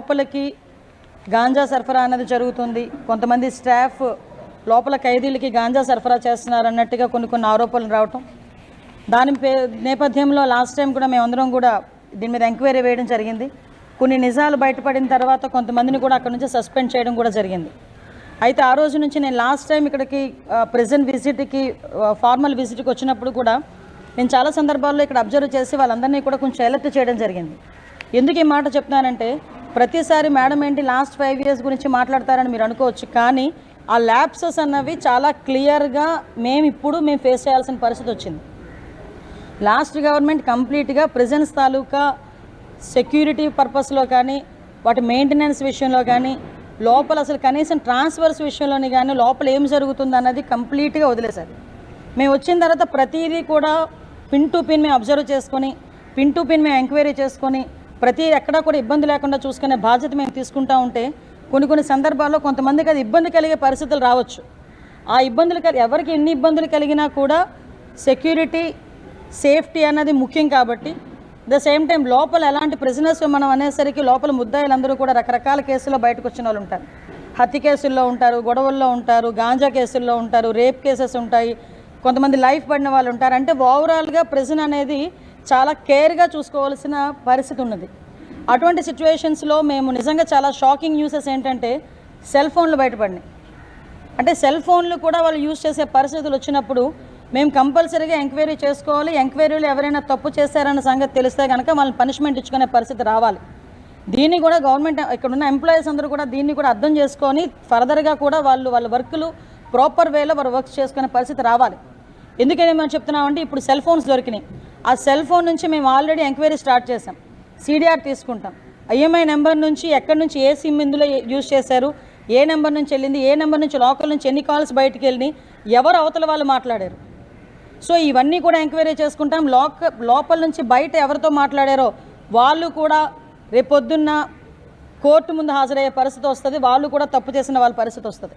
లోపలికి గాంజా సరఫరా అనేది జరుగుతుంది, కొంతమంది స్టాఫ్ లోపల ఖైదీలకి గాంజా సరఫరా చేస్తున్నారు అన్నట్టుగా కొన్ని ఆరోపణలు రావటం, దాని నేపథ్యంలో లాస్ట్ టైం కూడా మేమందరం కూడా దీని మీద ఎంక్వైరీ వేయడం జరిగింది. కొన్ని నిజాలు బయటపడిన తర్వాత కొంతమందిని కూడా అక్కడ నుంచి సస్పెండ్ చేయడం కూడా జరిగింది. అయితే ఆ రోజు నుంచి నేను లాస్ట్ టైం ఇక్కడికి ప్రెజెంట్ విజిట్కి ఫార్మల్ విజిట్కి వచ్చినప్పుడు కూడా నేను చాలా సందర్భాల్లో ఇక్కడ అబ్జర్వ్ చేసి వాళ్ళందరినీ కూడా కొంచెం అలర్ట్ చేయడం జరిగింది. ఎందుకు ఈ మాట చెప్తున్నానంటే, ప్రతిసారి మేడం ఏంటి లాస్ట్ 5 years గురించి మాట్లాడతారని మీరు అనుకోవచ్చు, కానీ ఆ ల్యాప్సెస్ అన్నవి చాలా క్లియర్గా మేము ఫేస్ చేయాల్సిన పరిస్థితి వచ్చింది. లాస్ట్ గవర్నమెంట్ కంప్లీట్గా ప్రిజన్స్ తాలూకా సెక్యూరిటీ పర్పస్లో కానీ, వాటి మెయింటెనెన్స్ విషయంలో కానీ, లోపల అసలు కనీసం ట్రాన్స్ఫర్స్ విషయంలోని కానీ లోపల ఏం జరుగుతుంది అన్నది కంప్లీట్గా వదిలేశారు. మేము వచ్చిన తర్వాత ప్రతిదీ కూడా పిన్ టు పిన్ మేము అబ్జర్వ్ చేసుకొని, పిన్ టు పిన్ మేము ఎంక్వైరీ చేసుకొని, ప్రతి ఎక్కడా కూడా ఇబ్బంది లేకుండా చూసుకునే బాధ్యత మేము తీసుకుంటూ ఉంటే కొన్ని సందర్భాల్లో కొంతమందికి అది ఇబ్బంది కలిగే పరిస్థితులు రావచ్చు. ఆ ఇబ్బందులు ఎవరికి ఎన్ని ఇబ్బందులు కలిగినా కూడా సెక్యూరిటీ సేఫ్టీ అన్నది ముఖ్యం. కాబట్టి ద సేమ్ టైం లోపల ఎలాంటి ప్రిజనర్స్ మనం అనేసరికి లోపల ముద్దాయిలందరూ కూడా రకరకాల కేసుల్లో బయటకు వచ్చిన వాళ్ళు ఉంటారు. హత్య కేసుల్లో ఉంటారు, గొడవల్లో ఉంటారు, గాంజా కేసుల్లో ఉంటారు, రేప్ కేసెస్ ఉంటాయి, కొంతమంది లైఫ్ పడిన వాళ్ళు ఉంటారు. అంటే ఓవరాల్గా ప్రిజన్ అనేది చాలా కేర్గా చూసుకోవాల్సిన పరిస్థితి ఉన్నది. అటువంటి సిచ్యువేషన్స్లో మేము నిజంగా చాలా షాకింగ్ న్యూసెస్ ఏంటంటే సెల్ ఫోన్లు బయటపడినాయి. అంటే సెల్ ఫోన్లు కూడా వాళ్ళు యూజ్ చేసే పరిస్థితులు వచ్చినప్పుడు మేము కంపల్సరీగా ఎంక్వైరీ చేసుకోవాలి. ఎంక్వైరీలు ఎవరైనా తప్పు చేశారన్న సంగతి తెలిస్తే కనుక వాళ్ళని పనిష్మెంట్ ఇచ్చుకునే పరిస్థితి రావాలి. దీన్ని కూడా గవర్నమెంట్ ఇక్కడున్న ఎంప్లాయీస్ అందరూ కూడా దీన్ని కూడా అర్థం చేసుకొని ఫర్దర్గా కూడా వాళ్ళ వర్కులు ప్రాపర్ వేలో వారు వర్క్ చేసుకునే పరిస్థితి రావాలి. ఎందుకని మేము చెప్తున్నామంటే, ఇప్పుడు సెల్ ఫోన్స్ దొరికినాయి. ఆ సెల్ ఫోన్ నుంచి మేము ఆల్రెడీ ఎంక్వైరీ స్టార్ట్ చేసాం. సిడిఆర్ తీసుకుంటాం. ఐఎంఐ నెంబర్ నుంచి ఎక్కడి నుంచి ఏ సిమ్ ఇందులో యూజ్ చేశారు, ఏ నెంబర్ నుంచి వెళ్ళింది, ఏ నెంబర్ నుంచి లోకల్ నుంచి ఎన్ని కాల్స్ బయటికి వెళ్ళినాయి, ఎవరు అవతల వాళ్ళు మాట్లాడారు. సో ఇవన్నీ కూడా ఎంక్వైరీ చేసుకుంటాం. లోపల నుంచి బయట ఎవరితో మాట్లాడారో వాళ్ళు కూడా రేపొద్దున్న కోర్టు ముందు హాజరయ్యే పరిస్థితి వస్తుంది. వాళ్ళు కూడా తప్పు చేసిన వాళ్ళ పరిస్థితి వస్తుంది.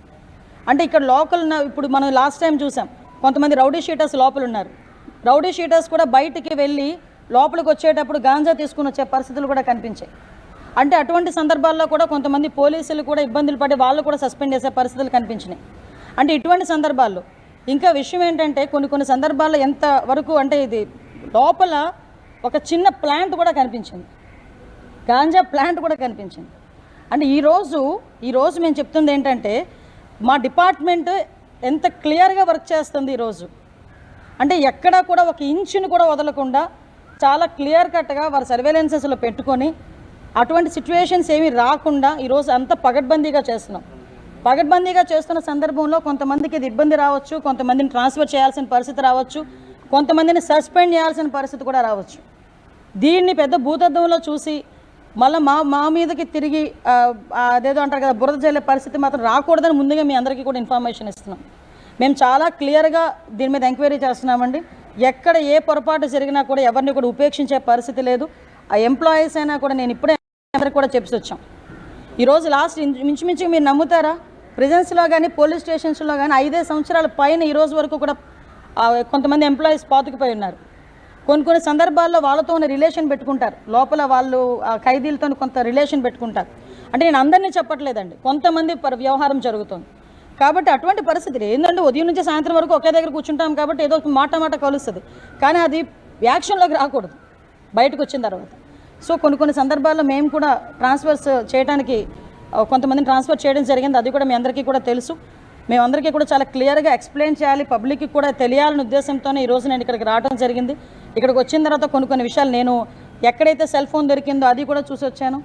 అంటే ఇక్కడ లోకల్ ఇప్పుడు మనం లాస్ట్ టైం చూసాం, కొంతమంది రౌడీ షీటర్స్ లోపల ఉన్నారు. రౌడీ షీటర్స్ కూడా బయటికి వెళ్ళి లోపలికి వచ్చేటప్పుడు గాంజా తీసుకుని వచ్చే పరిస్థితులు కూడా కనిపించాయి. అంటే అటువంటి సందర్భాల్లో కూడా కొంతమంది పోలీసులు కూడా ఇబ్బందులు పడి వాళ్ళు కూడా సస్పెండ్ చేసే పరిస్థితులు కనిపించినాయి. అంటే ఇటువంటి సందర్భాల్లో ఇంకా విషయం ఏంటంటే, కొన్ని సందర్భాల్లో ఎంత వరకు అంటే ఇది లోపల ఒక చిన్న ప్లాంట్ కూడా కనిపించింది, గాంజా ప్లాంట్ కూడా కనిపించింది. అంటే ఈరోజు మేము చెప్తుంది ఏంటంటే, మా డిపార్ట్మెంట్ ఎంత క్లియర్గా వర్క్ చేస్తుంది ఈరోజు. అంటే ఎక్కడా కూడా ఒక ఇంచుని కూడా వదలకుండా చాలా క్లియర్ కట్గా వారి సర్వేలెన్సెస్లో పెట్టుకొని అటువంటి సిచ్యువేషన్స్ ఏమీ రాకుండా ఈరోజు అంత పగడ్బందీగా చేస్తున్నాం. పగడ్బందీగా చేస్తున్న సందర్భంలో కొంతమందికి ఇది ఇబ్బంది రావచ్చు, కొంతమందిని ట్రాన్స్ఫర్ చేయాల్సిన పరిస్థితి రావచ్చు, కొంతమందిని సస్పెండ్ చేయాల్సిన పరిస్థితి కూడా రావచ్చు. దీన్ని పెద్ద భూతద్దంలో చూసి మళ్ళీ మా మీదకి తిరిగి అదేదో అంటారు కదా, బురద జల్లే పరిస్థితి మాత్రం రాకూడదని ముందుగా మీ అందరికీ కూడా ఇన్ఫర్మేషన్ ఇస్తున్నాం. మేము చాలా క్లియర్గా దీని మీద ఎంక్వైరీ చేస్తున్నామండి. ఎక్కడ ఏ పొరపాటు జరిగినా కూడా ఎవరిని కూడా ఉపేక్షించే పరిస్థితి లేదు. ఆ ఎంప్లాయీస్ అయినా కూడా నేను ఇప్పుడే అందరికీ కూడా చెప్పి వచ్చాం. ఈరోజు లాస్ట్ మించుమించు మీరు నమ్ముతారా, ప్రిజన్స్లో కానీ పోలీస్ స్టేషన్స్లో కానీ 5 సంవత్సరాల పైన ఈరోజు వరకు కూడా కొంతమంది ఎంప్లాయీస్ పాతుకుపోయి ఉన్నారు. కొన్ని సందర్భాల్లో వాళ్ళతో ఉన్న రిలేషన్ పెట్టుకుంటారు, లోపల వాళ్ళు ఖైదీలతో కొంత రిలేషన్ పెట్టుకుంటారు. అంటే నేను అందరినీ చెప్పట్లేదండి, కొంతమంది వ్యవహారం జరుగుతుంది. కాబట్టి అటువంటి పరిస్థితులు ఏంటంటే, ఉదయం నుంచి సాయంత్రం వరకు ఒకే దగ్గర కూర్చుంటాం కాబట్టి ఏదో మాట కలుస్తుంది, కానీ అది యాక్షన్లోకి రాకూడదు బయటకు వచ్చిన తర్వాత. సో కొన్ని సందర్భాల్లో మేము కూడా ట్రాన్స్ఫర్స్ చేయడానికి కొంతమందిని ట్రాన్స్ఫర్ చేయడం జరిగింది. అది కూడా మీ అందరికీ కూడా తెలుసు. మేమందరికీ కూడా చాలా క్లియర్గా ఎక్స్ప్లెయిన్ చేయాలి, పబ్లిక్కి కూడా తెలియాలనే ఉద్దేశంతోనే ఈరోజు నేను ఇక్కడికి రావడం జరిగింది. ఇక్కడికి వచ్చిన తర్వాత కొన్ని విషయాలు నేను ఎక్కడైతే సెల్ ఫోన్ దొరికిందో అది కూడా చూసి వచ్చాను.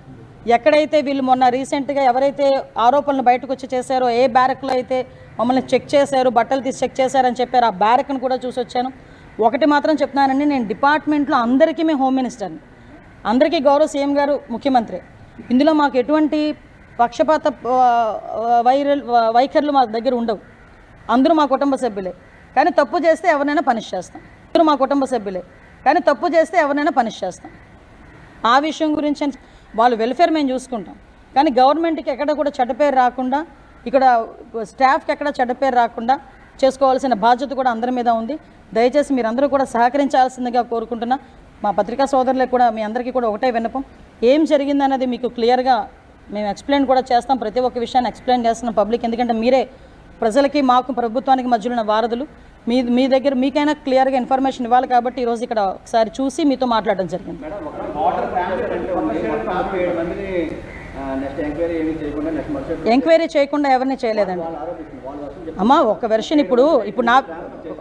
ఎక్కడైతే వీళ్ళు మొన్న రీసెంట్గా ఎవరైతే ఆరోపణలు బయటకు వచ్చి చేశారో, ఏ బ్యారక్లో అయితే మమ్మల్ని చెక్ చేశారు, బట్టలు తీసి చెక్ చేశారని చెప్పారు, ఆ బ్యారక్ను కూడా చూసి వచ్చాను. ఒకటి మాత్రం చెప్తున్నానండి, నేను డిపార్ట్మెంట్లో అందరికీ మేము హోమ్ మినిస్టర్ని, అందరికీ గౌరవ సీఎం గారు ముఖ్యమంత్రి. ఇందులో మాకు ఎటువంటి పక్షపాత వైఖరులు మా దగ్గర ఉండవు. అందరూ మా కుటుంబ సభ్యులే, కానీ తప్పు చేస్తే ఎవరినైనా పనిష్ చేస్తాం. అందరూ మా కుటుంబ సభ్యులే, కానీ తప్పు చేస్తే ఎవరినైనా పనిష్ చేస్తాం. ఆ విషయం గురించి వాళ్ళ వెల్ఫేర్ మేము చూసుకుంటాం, కానీ గవర్నమెంట్కి ఎక్కడ కూడా చెడ్డ పేరు రాకుండా, ఇక్కడ స్టాఫ్కి ఎక్కడ చెడ్డ పేరు రాకుండా చేసుకోవాల్సిన బాధ్యత కూడా అందరి మీద ఉంది. దయచేసి మీరందరూ కూడా సహకరించాల్సిందిగా కోరుకుంటున్నా. మా పత్రికా సోదరులకు కూడా మీ అందరికీ కూడా ఒకటే విన్నపం, ఏం జరిగిందన్నది మీకు క్లియర్గా మేము ఎక్స్ప్లెయిన్ కూడా చేస్తాం, ప్రతి ఒక్క విషయాన్ని ఎక్స్ప్లెయిన్ చేస్తున్నాం పబ్లిక్, ఎందుకంటే మీరే ప్రజలకి మాకు ప్రభుత్వానికి మధ్యలో ఉన్న వారధులు. మీ దగ్గర మీకైనా క్లియర్గా ఇన్ఫర్మేషన్ ఇవ్వాలి కాబట్టి ఈరోజు ఇక్కడ ఒకసారి చూసి మీతో మాట్లాడడం జరిగింది. ఎంక్వైరీ చేయకుండా ఎవరిని చేయలేదండి అమ్మా. ఒక వెర్షన్ ఇప్పుడు నా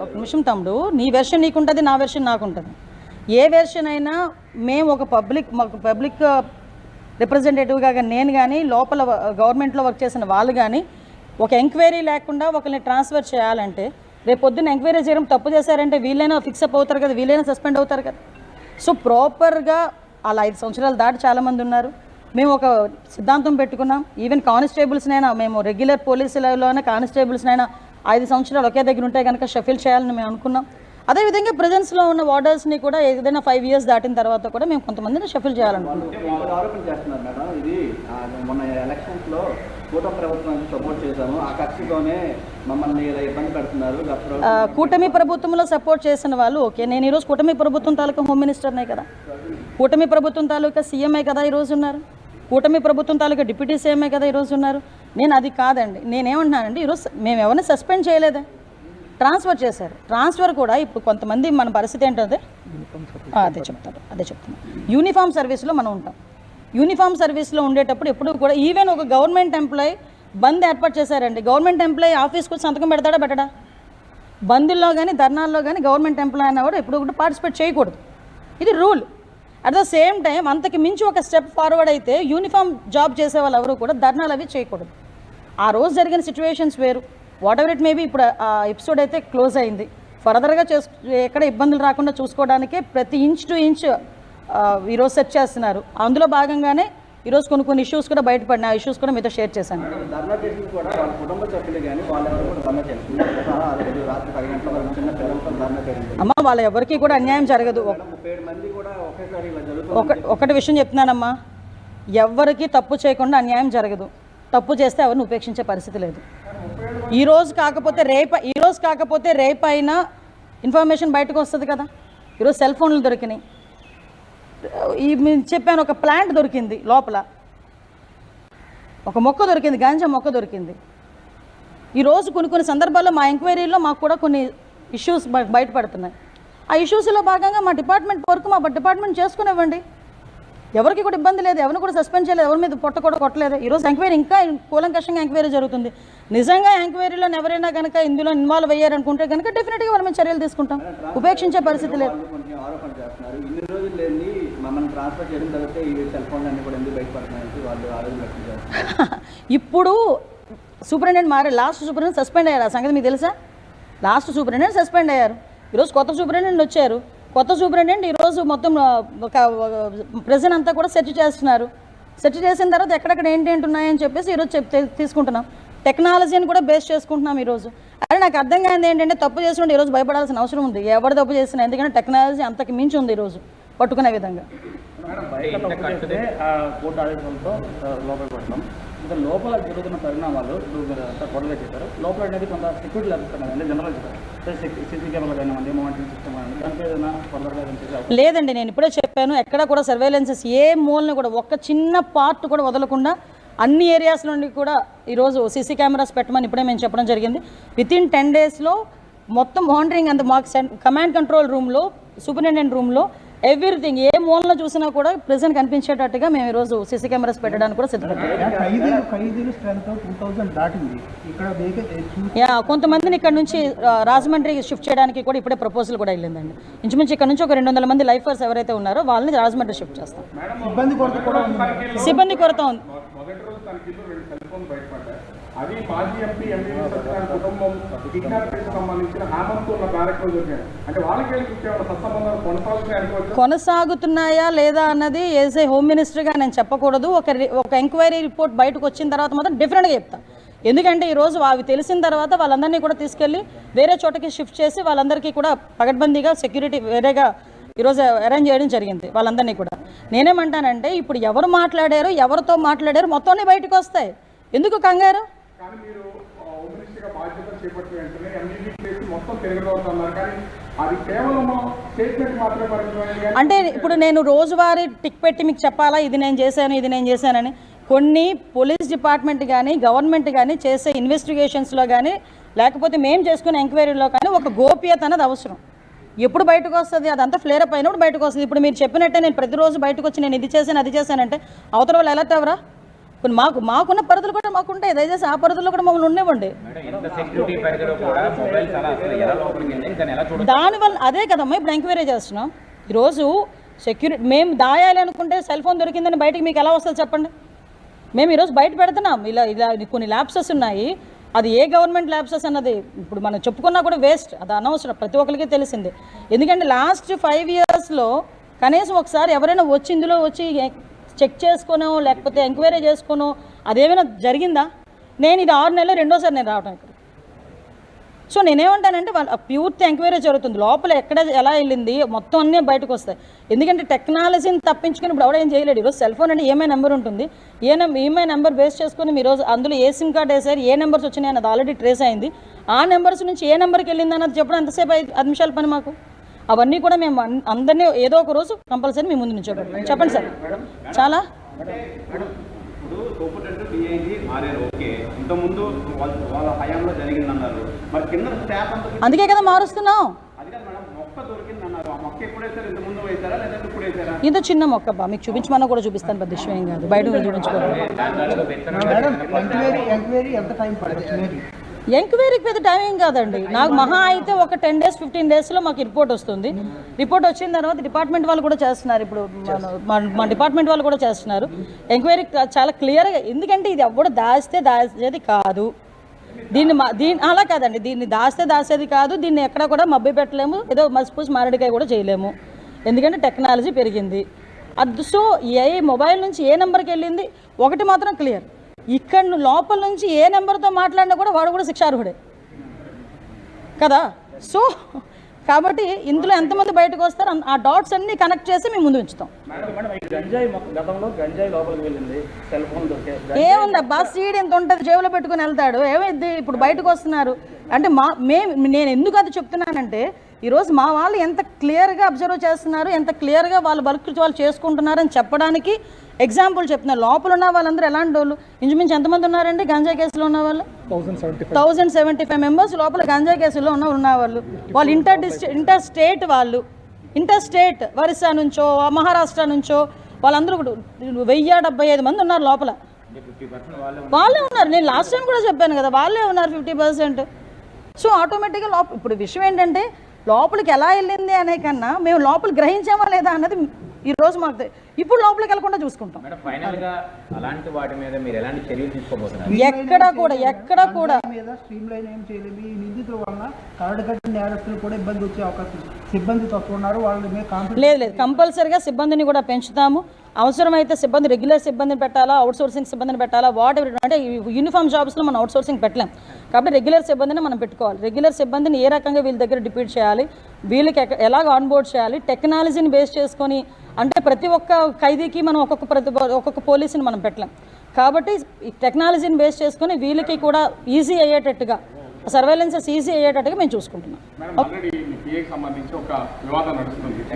ఒక నిమిషం తమ్ముడు, నీ వెర్షన్ నీకుంటుంది, నా వెర్షన్ నాకుంటుంది. ఏ వెర్షన్ అయినా మేము ఒక పబ్లిక్ రిప్రజెంటేటివ్గా నేను కానీ లోపల గవర్నమెంట్లో వర్క్ చేసిన వాళ్ళు కానీ ఒక ఎంక్వైరీ లేకుండా ఒకరిని ట్రాన్స్ఫర్ చేయాలంటే రేపు పొద్దున్న ఎంక్వైరీ చేయడం తప్పు చేశారంటే వీళ్ళైనా ఫిక్స్ అప్ అవుతారు కదా, వీళ్ళైనా సస్పెండ్ అవుతారు కదా. సో ప్రాపర్గా అలా 5 సంవత్సరాలు దాటి చాలామంది ఉన్నారు. మేము ఒక సిద్ధాంతం పెట్టుకున్నాం, ఈవెన్ కానిస్టేబుల్స్నైనా మేము రెగ్యులర్ పోలీసులలోనే కానిస్టేబుల్స్నైనా 5 సంవత్సరాలు ఒకే దగ్గర ఉంటే కనుక షఫిల్ చేయాలని మేము అనుకున్నాం. అదేవిధంగా ప్రెజెన్స్లో ఉన్న వార్డర్స్ని కూడా ఏదైనా 5 years దాటిన తర్వాత కూడా మేము కొంతమందిని షఫిల్ చేయాలనుకుంటున్నాం. కూటమి ప్రభుత్వంలో సపోర్ట్ చేసిన వాళ్ళు ఓకే. నేను ఈరోజు కూటమి ప్రభుత్వం తాలూకా హోమ్ మినిస్టర్నే కదా, కూటమి ప్రభుత్వం తాలూకా సీఎంఏ కదా ఈరోజు ఉన్నారు, కూటమి ప్రభుత్వం తాలూకా డిప్యూటీ సీఎంఏ కదా ఈరోజు ఉన్నారు. నేను అది కాదండి, నేనేమంటున్నానండి, ఈరోజు మేము ఎవరిని సస్పెండ్ చేయలేదే, ట్రాన్స్ఫర్ చేశారు. ట్రాన్స్ఫర్ కూడా ఇప్పుడు కొంతమంది మన పరిస్థితి ఏంటంటే అదే చెప్తాను. యూనిఫామ్ సర్వీస్లో మనం ఉంటాం. యూనిఫామ్ సర్వీస్లో ఉండేటప్పుడు ఎప్పుడు కూడా ఈవెన్ ఒక గవర్నమెంట్ ఎంప్లాయీ బంద్ ఏర్పాటు చేశారండి. గవర్నమెంట్ ఎంప్లాయీ ఆఫీస్కి వచ్చి సంతకం పెడతాడా పెట్టడా? బందుల్లో కానీ ధర్నాల్లో కానీ గవర్నమెంట్ ఎంప్లాయీ అన్నవాడు ఎప్పుడు కూడా పార్టిసిపేట్ చేయకూడదు, ఇది rule. At the same time అంతకు మించి ఒక స్టెప్ ఫార్వర్డ్ అయితే యూనిఫామ్ జాబ్ చేసే వాళ్ళు ఎవరు కూడా ధర్నాలు అవి చేయకూడదు. ఆ రోజు జరిగిన సిచ్యువేషన్స్ వేరు, వాట్ ఎవర్ ఇట్ మేబీ. ఇప్పుడు ఆ ఎపిసోడ్ అయితే క్లోజ్ అయింది. ఫర్దర్గా ఎక్కడ ఇబ్బందులు రాకుండా చూసుకోవడానికే ప్రతి ఇంచ్ టు ఇంచ్ ఈరోజు సెర్చ్ చేస్తున్నారు. అందులో భాగంగానే ఈరోజు కొన్ని ఇష్యూస్ కూడా బయటపడిన ఆ ఇష్యూస్ కూడా మీతో షేర్ చేశాను. అమ్మ వాళ్ళ ఎవరికి కూడా అన్యాయం జరగదు. ఒకటి విషయం చెప్తున్నానమ్మా, ఎవరికి తప్పు చేయకుండా అన్యాయం జరగదు. తప్పు చేస్తే ఎవరిని ఉపేక్షించే పరిస్థితి లేదు. ఈరోజు కాకపోతే రేపు అయినా ఇన్ఫర్మేషన్ బయటకు వస్తుంది కదా. ఈరోజు సెల్ ఫోన్లు దొరికినాయి, చెప్పాను ఒక ప్లాంట్ దొరికింది, లోపల ఒక మొక్క దొరికింది, గాంజా మొక్క దొరికింది. ఈరోజు కొన్ని సందర్భాల్లో మా ఎంక్వైరీలో మాకు కూడా కొన్ని ఇష్యూస్ బయటపడుతున్నాయి. ఆ ఇష్యూస్లో భాగంగా మా డిపార్ట్మెంట్ వర్క్ మా డిపార్ట్మెంట్ చేసుకునివ్వండి, ఎవరికి కూడా ఇబ్బంది లేదు, ఎవరిని కూడా సస్పెండ్ చేయలేదు, ఎవరి మీద పొట్ట కూడా కొట్టలేదు. ఈరోజు ఎంక్వైరీ ఇంకా కూలంకషంగా ఎంక్వైరీ జరుగుతుంది. నిజంగా ఎంక్వైరీలో ఎవరైనా కనుక ఇందులో ఇన్వాల్వ్ అయ్యారనుకుంటే కనుక డెఫినెట్గా వాళ్ళ మీద చర్యలు తీసుకుంటాం, ఉపేక్షించే పరిస్థితి లేదు. ఇప్పుడు సూపరింటెండెంట్ మారే, లాస్ట్ సూపరింటెండెంట్ సస్పెండ్ అయ్యారు, ఆ సంగతి మీకు తెలుసా? లాస్ట్ సూపరింటెండెంట్ సస్పెండ్ అయ్యారు, ఈరోజు కొత్త సూపరింటెండెంట్ వచ్చారు. కొత్త సూపరింటెండెంట్ ఈరోజు మొత్తం ప్రెజెంట్ అంతా కూడా సెర్చ్ చేస్తున్నారు. సెర్చ్ చేసిన తర్వాత ఎక్కడెక్కడ ఏంటి ఉన్నాయని చెప్పేసి ఈరోజు తీసుకుంటున్నాం. టెక్నాలజీని కూడా బేస్ చేసుకుంటున్నాం ఈరోజు. అదే నాకు అర్థం కానిది ఏంటంటే, తప్పు చేసినట్టు ఈరోజు భయపడాల్సిన అవసరం ఉంది, ఎవరు తప్పు చేసినా, ఎందుకంటే టెక్నాలజీ అంతకు మించి ఉంది ఈరోజు పట్టుకునే విధంగా. లోపల జరుగుతున్న పరిణామాలు పొడగా చెప్పారు. లోపల అనేది కొంత సెక్యూరిటీ లభిస్తున్నది జనరల్ సీసీ కెమెరా కానివ్వండి, మానిటరింగ్ సిస్టమ్ కానివ్వండి, దానికి ఏదైనా పొడగా లేదండి. నేను ఇప్పుడే చెప్పాను, ఎక్కడ కూడా సర్వేలెన్సెస్ ఏ మూలని కూడా ఒక్క చిన్న పార్ట్ కూడా వదలకుండా అన్ని ఏరియాస్ నుండి కూడా ఈరోజు సీసీ కెమెరాస్ పెట్టమని ఇప్పుడే మేము చెప్పడం జరిగింది. వితిన్ 10 daysలో మొత్తం మానిటరింగ్ అంత మాకు కమాండ్ కంట్రోల్ రూమ్లో, సూపరింటెండెంట్ రూమ్లో ఎవ్రీథింగ్ ఏ మూలలో చూసినా కూడా ప్రెజెంట్ కనిపించేటట్టుగా మేము ఈరోజు సీసీ కెమెరాస్ పెట్టడానికి కూడా సిద్ధపడ్డాం. కొంతమందిని ఇక్కడ నుంచి రాజమండ్రి షిఫ్ట్ చేయడానికి కూడా ఇప్పుడే ప్రపోజల్ కూడా వెళ్ళిందండి. ఇంచుమించు ఇక్కడ నుంచి ఒక 200 మంది లైఫర్స్ ఎవరైతే ఉన్నారో వాళ్ళని రాజమండ్రి షిఫ్ట్ చేస్తాం. సిబ్బంది కొరత ఉంది. అది మాజీ ఎంపీ కుటుంబం కిడ్నాపింగ్కి సంబంధించిన హామర్తో ఉన్న బ్యారెక్లో జరిగాయి. అంటే వాళ్ళకి సత్సంబంధాలు కొనసాగుతున్నాయా లేదా అన్నది యాజ్ ఏ హోమ్ మినిస్టర్గా నేను చెప్పకూడదు. ఒక ఎంక్వైరీ రిపోర్ట్ బయటకు వచ్చిన తర్వాత మాత్రం డిఫరెంట్గా చెప్తాను. ఎందుకంటే ఈరోజు అవి తెలిసిన తర్వాత వాళ్ళందరినీ కూడా తీసుకెళ్ళి వేరే చోటకి షిఫ్ట్ చేసి వాళ్ళందరికీ కూడా పగడ్బందీగా సెక్యూరిటీ వేరేగా ఈరోజు అరేంజ్ చేయడం జరిగింది వాళ్ళందరినీ కూడా. నేనేమంటానంటే, ఇప్పుడు ఎవరు మాట్లాడారు, ఎవరితో మాట్లాడారు మొత్తాన్ని బయటకు వస్తాయి, ఎందుకు కంగారు? అంటే ఇప్పుడు నేను రోజువారీ టిక్ పెట్టి మీకు చెప్పాలా ఇది నేను చేశాను ఇది నేను చేశానని? కొన్ని పోలీస్ డిపార్ట్మెంట్ కానీ గవర్నమెంట్ కానీ చేసే ఇన్వెస్టిగేషన్స్లో కానీ లేకపోతే మేము చేసుకునే ఎంక్వైరీలో కానీ ఒక గోప్యత అన్నది అవసరం. ఎప్పుడు బయటకు వస్తుంది అదంతా ఫ్లేర్ అప్ అయినప్పుడు బయటకు వస్తుంది. ఇప్పుడు మీరు చెప్పినట్టే నేను ప్రతిరోజు బయటకు వచ్చి నేను ఇది చేశాను అది చేశానంటే అవతల వాళ్ళు అలర్ట్ ఎవరా? కొన్ని మాకున్న పరిధులు కూడా మాకుంటాయి, దయచేసి ఆ పరిధుల్లో కూడా మమ్మల్ని ఉండేవ్వండి. దానివల్ల అదే కదమ్మా ఇప్పుడు ఎంక్వైరీ చేస్తున్నాం. ఈరోజు సెక్యూరిటీ మేము దాయాలి అనుకుంటే సెల్ ఫోన్ దొరికిందని బయటకు మీకు ఎలా వస్తుంది చెప్పండి? మేము ఈరోజు బయట పెడుతున్నాం. ఇలా కొన్ని ల్యాప్సెస్ ఉన్నాయి, అది ఏ గవర్నమెంట్ ల్యాప్సెస్ అన్నది ఇప్పుడు మనం చెప్పుకున్నా కూడా వేస్ట్, అది అనవసరం, ప్రతి ఒక్కరికి తెలిసిందే. ఎందుకంటే లాస్ట్ 5 yearsలో కనీసం ఒకసారి ఎవరైనా వచ్చి ఇందులో వచ్చి చెక్ చేసుకోనో లేకపోతే ఎంక్వైరీ చేసుకోనో అదేమైనా జరిగిందా? నేను ఇది 6 నెలలు రెండోసారి నేను రావడం ఇక్కడ. సో నేనేమంటానంటే పూర్తి ఎంక్వైరీ జరుగుతుంది, లోపల ఎక్కడ ఎలా వెళ్ళింది మొత్తం అన్నీ బయటకు వస్తాయి. ఎందుకంటే టెక్నాలజీని తప్పించుకుని ఇప్పుడు ఎవడేం చేయలేడు. ఈరోజు సెల్ ఫోన్ అంటే ఈఎంఐ నెంబర్ ఉంటుంది, ఈఎంఐ నెంబర్ బేస్ చేసుకుని మీరు రోజు అందులో ఏ సిమ్ కార్డ్ వేసారు, ఏ నెంబర్స్ వచ్చినాయి అన్నది ఆల్రెడీ ట్రేస్ అయింది. ఆ నెంబర్స్ నుంచి ఏ నెంబర్కి వెళ్ళింది అన్నది చెప్పడం ఎంతసేపు 5 నిమిషాల పని మాకు. అవన్నీ కూడా మేము అందరినీ ఏదో ఒక రోజు కంపల్సరీ మీ ముందు నుంచి చెప్పండి సార్. చాలా ఇప్పుడు సూపరింటెండెంట్ డిఐజీ మారారు, ఓకే, ఇంతకుముందు వాళ్ళ హయాంలో జరిగిందన్నారు, మరి కింద స్టాఫ్ అంతా అందుకే కదా మారుస్తున్నాం. అది కాదు మేడం, మొక్క దొరికిందన్నారు, ఆ మొక్క ఎప్పుడు వేసారు? ఇంతకుముందు వేసారా లేదంటే ఇప్పుడు వేసారా? ఇది చిన్న మొక్క బా, మీకు చూపించమన్నా కూడా చూపిస్తాను, పెద్ద విషయం ఏం కాదు, బయట చూపించుకోవాలి. ఎంక్వైరీకి పెద్ద టైం ఏం కాదండి, నాకు మహా అయితే ఒక 10 days 15 daysలో మాకు రిపోర్ట్ వస్తుంది. రిపోర్ట్ వచ్చిన తర్వాత డిపార్ట్మెంట్ వాళ్ళు కూడా చేస్తున్నారు, ఇప్పుడు మా డిపార్ట్మెంట్ వాళ్ళు కూడా చేస్తున్నారు ఎంక్వైరీ చాలా క్లియర్గా. ఎందుకంటే ఇది ఎవడు దాచేది కాదు, దీన్ని అలా కాదండి, దీన్ని దాచేది కాదు, దీన్ని ఎక్కడ కూడా మబ్బి పెట్టలేము, ఏదో మసిపూసి మారడికాయ కూడా చేయలేము, ఎందుకంటే టెక్నాలజీ పెరిగింది. అది సో ఏ మొబైల్ నుంచి ఏ నెంబర్కి వెళ్ళింది ఒకటి మాత్రం క్లియర్, ఇక్కడ లోపల నుంచి ఏ నెంబర్తో మాట్లాడినా కూడా వాడు కూడా శిక్షార్హుడే కదా. సో కాబట్టి ఇందులో ఎంతమంది బయటకు వస్తారు ఆ డాట్స్ అన్ని కనెక్ట్ చేసి మేము ముందు ఉంచుతాం. ఏముంది బస్ సీడ్ ఎంత ఉంటుంది, జేబులో పెట్టుకుని వెళ్తాడు, ఏమైంది ఇప్పుడు బయటకు వస్తున్నారు అంటే నేను ఎందుకు అది చెప్తున్నానంటే ఈరోజు మా వాళ్ళు ఎంత క్లియర్గా అబ్జర్వ్ చేస్తున్నారు, ఎంత క్లియర్గా వాళ్ళ వర్క్ వాళ్ళు చేసుకుంటున్నారని చెప్పడానికి ఎగ్జాంపుల్ చెప్తున్నారు. లోపల ఉన్న వాళ్ళందరూ ఎలాంటి వాళ్ళు, ఇంచుమించు ఎంతమంది ఉన్నారండి గంజాయి కేసులో ఉన్న వాళ్ళు? 1075 members లోపల గంజాయి కేసులో ఉన్న వాళ్ళు ఇంటర్ స్టేట్ వాళ్ళు, ఇంటర్ స్టేట్ ఒరిస్సా నుంచో మహారాష్ట్ర నుంచో వాళ్ళందరూ 1075 మంది ఉన్నారు లోపల. వాళ్ళే ఉన్నారు, నేను లాస్ట్ టైం కూడా చెప్పాను కదా, వాళ్ళే ఉన్నారు 50%. సో ఆటోమేటిక్గా ఇప్పుడు విషయం ఏంటంటే లోపలికి ఎలా వెళ్ళింది అనే కన్నా మేము లోపల గ్రహించామా లేదా అన్నది ఈరోజు మాకు ఇప్పుడు లోపలికి వెళ్ళకుండా చూసుకుంటాం. అలాంటి వాటి మీద మీరు ఎలాంటి చర్యలు తీసుకోబోతున్నారు? ఎక్కడ కూడా స్ట్రీమ్ లైన్ ఏం చేయలేదు. ఈ నిందితుల వలన కరడుగట్టిన నేరస్తులు కూడా ఇబ్బంది వచ్చే అవకాశం, సిబ్బంది తక్కువ ఉన్నారు, వాళ్ళ మీద లేదు కంపల్సరీగా సిబ్బందిని కూడా పెంచుతాము. అవసరమైతే సిబ్బంది రెగ్యులర్ సిబ్బందిని పెట్టాలా, అవుట్సోర్సింగ్ సిబ్బందిని పెట్టాలా, వాట్ ఎవర్ అంటే యూనిఫామ్ జాబ్స్లో మనం అవుట్సోర్సింగ్ పెట్టలేం కాబట్టి రెగ్యులర్ సిబ్బందిని మనం పెట్టుకోవాలి. రెగ్యులర్ సిబ్బందిని ఏ రకంగా వీళ్ళ దగ్గర డిప్యూట్ చేయాలి, వీళ్ళకి ఎలాగ ఆన్బోర్డ్ చేయాలి, టెక్నాలజీని బేస్ చేసుకొని అంటే ప్రతి ఒక్క ఖైదీకి మనం ఒక్కొక్క పోలీసుని మనం పెట్టలేం కాబట్టి టెక్నాలజీని బేస్ చేసుకొని వీళ్ళకి కూడా ఈజీ అయ్యేటట్టుగా సర్వేలెన్సెస్ ఈజీ అయ్యేటట్టుగా మేము చూసుకుంటున్నాం.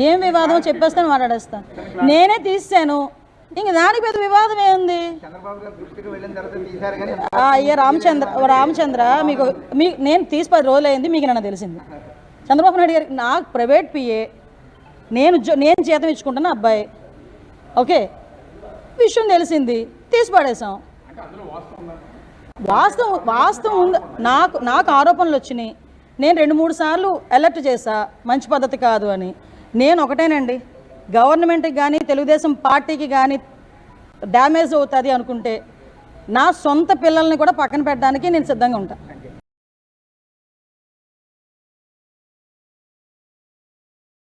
ఏం వివాదం చెప్పేస్తాను మాట్లాడేస్తాను, నేనే తీసాను, ఇంక దానికి పెద్ద వివాదం ఏముంది? అయ్యా రామచంద్ర మీకు నేను తీసి 10 రోజులు అయింది, మీకు నన్ను తెలిసింది. చంద్రబాబు నాయుడు గారికి నాకు ప్రైవేట్ పిఏ, నేను జీతం ఇచ్చుకుంటున్న అబ్బాయి, ఓకే, విషయం తెలిసింది, తీసి పడేసాం. వాస్తవం ఉంది, నాకు ఆరోపణలు వచ్చినాయి, నేను 2-3 సార్లు అలర్ట్ చేశా మంచి పద్ధతి కాదు అని. నేను ఒకటేనండి, గవర్నమెంట్కి కానీ తెలుగుదేశం పార్టీకి కానీ డ్యామేజ్ అవుతుంది అనుకుంటే నా సొంత పిల్లల్ని కూడా పక్కన పెట్టడానికి నేను సిద్ధంగా ఉంటాను.